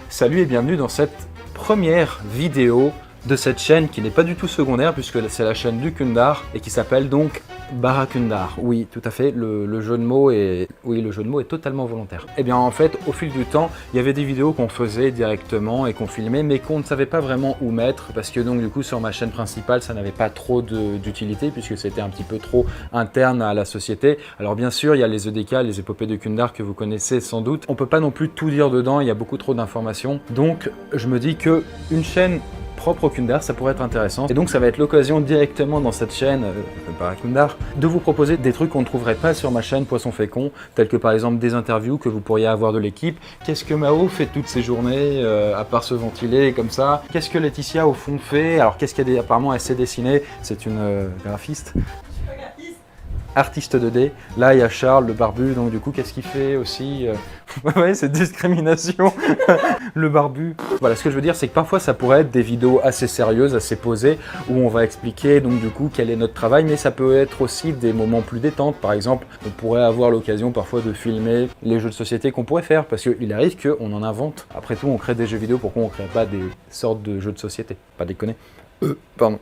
Salut et bienvenue dans cette première vidéo de cette chaîne qui n'est pas du tout secondaire puisque c'est la chaîne du Kundar et qui s'appelle donc Barakundar. Oui, tout à fait, le jeu de mots est... Oui, le jeu de mots est totalement volontaire. Et bien en fait, au fil du temps, il y avait des vidéos qu'on faisait directement et qu'on filmait mais qu'on ne savait pas vraiment où mettre parce que donc du coup sur ma chaîne principale, ça n'avait pas trop d'utilité puisque c'était un petit peu trop interne à la société. Alors bien sûr, il y a les EDK, les épopées de Kundar que vous connaissez sans doute. On peut pas non plus tout dire dedans, il y a beaucoup trop d'informations. Donc je me dis que une chaîne propre au Kundar, ça pourrait être intéressant. Et donc ça va être l'occasion directement dans cette chaîne Barakundar de vous proposer des trucs qu'on ne trouverait pas sur ma chaîne Poisson Fécond, tels que par exemple des interviews que vous pourriez avoir de l'équipe. Qu'est-ce que Mao fait toutes ces journées à part se ventiler comme ça? Qu'est-ce que Laetitia au fond fait? Alors qu'est-ce qu'elle apparemment elle sait dessiner? C'est une graphiste. Artiste 2D. Là, il y a Charles, le barbu, donc du coup, qu'est-ce qu'il fait aussi? Ouais, c'est discrimination. Le barbu. Voilà, ce que je veux dire, c'est que parfois, ça pourrait être des vidéos assez sérieuses, assez posées, où on va expliquer, donc du coup, quel est notre travail, mais ça peut être aussi des moments plus détentes. Par exemple, on pourrait avoir l'occasion parfois de filmer les jeux de société qu'on pourrait faire, parce qu'il arrive qu'on en invente. Après tout, on crée des jeux vidéo, pourquoi on ne crée pas des sortes de jeux de société? Pas déconner. Pardon.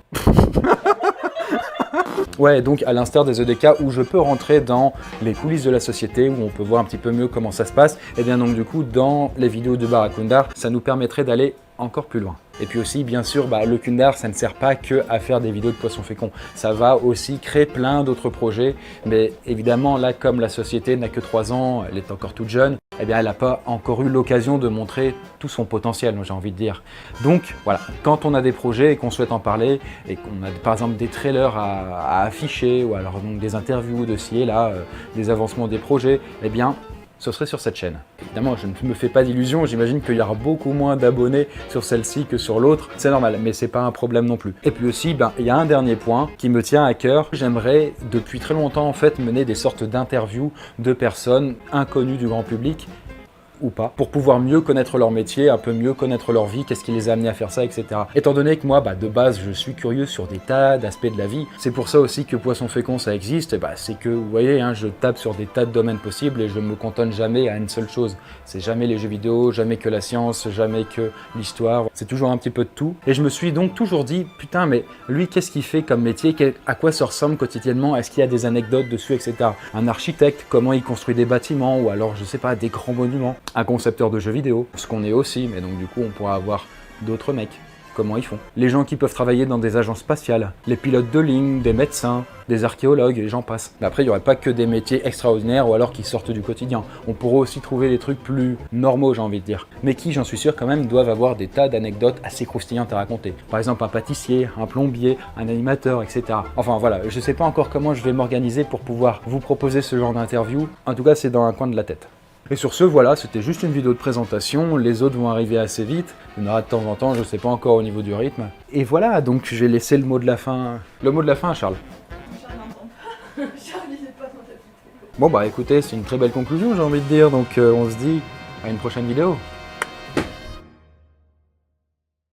Ouais, donc à l'instar des EDK où je peux rentrer dans les coulisses de la société, où on peut voir un petit peu mieux comment ça se passe, et bien donc du coup dans les vidéos de Barakundar, ça nous permettrait d'aller encore plus loin. Et puis aussi, bien sûr, le Kundar, ça ne sert pas que à faire des vidéos de poissons féconds. Ça va aussi créer plein d'autres projets. Mais évidemment, là, comme la société n'a que 3 ans, elle est encore toute jeune, eh bien, elle n'a pas encore eu l'occasion de montrer tout son potentiel, j'ai envie de dire. Donc, voilà, quand on a des projets et qu'on souhaite en parler, et qu'on a par exemple des trailers à afficher, ou alors donc des interviews de ci et là, des avancements des projets, eh bien, ce serait sur cette chaîne. Évidemment, je ne me fais pas d'illusions, j'imagine qu'il y aura beaucoup moins d'abonnés sur celle-ci que sur l'autre, c'est normal, mais c'est pas un problème non plus. Et puis aussi, il y a un dernier point qui me tient à cœur. J'aimerais depuis très longtemps en fait mener des sortes d'interviews de personnes inconnues du grand public, ou pas, pour pouvoir mieux connaître leur métier, un peu mieux connaître leur vie, qu'est-ce qui les a amenés à faire ça, etc. Étant donné que moi, de base, je suis curieux sur des tas d'aspects de la vie, c'est pour ça aussi que Poisson Fécond, ça existe, c'est que, vous voyez, je tape sur des tas de domaines possibles et je me cantonne jamais à une seule chose. C'est jamais les jeux vidéo, jamais que la science, jamais que l'histoire, c'est toujours un petit peu de tout. Et je me suis donc toujours dit, putain, mais lui, qu'est-ce qu'il fait comme métier, à quoi ça ressemble quotidiennement, est-ce qu'il y a des anecdotes dessus, etc. Un architecte, comment il construit des bâtiments, ou alors, je sais pas, des grands monuments. Un concepteur de jeux vidéo, ce qu'on est aussi, mais donc du coup on pourra avoir d'autres mecs. Comment ils font? Les gens qui peuvent travailler dans des agences spatiales, les pilotes de ligne, des médecins, des archéologues, et j'en passe. Mais après, il n'y aurait pas que des métiers extraordinaires ou alors qui sortent du quotidien. On pourrait aussi trouver des trucs plus normaux, j'ai envie de dire. Mais qui, j'en suis sûr quand même, doivent avoir des tas d'anecdotes assez croustillantes à raconter. Par exemple, un pâtissier, un plombier, un animateur, etc. Enfin voilà, je sais pas encore comment je vais m'organiser pour pouvoir vous proposer ce genre d'interview. En tout cas, c'est dans un coin de la tête. Et sur ce, voilà, c'était juste une vidéo de présentation, les autres vont arriver assez vite, il y en aura de temps en temps, je ne sais pas encore au niveau du rythme. Et voilà, donc je vais laisser le mot de la fin. Le mot de la fin à Charles. Bon écoutez, c'est une très belle conclusion j'ai envie de dire, donc on se dit à une prochaine vidéo.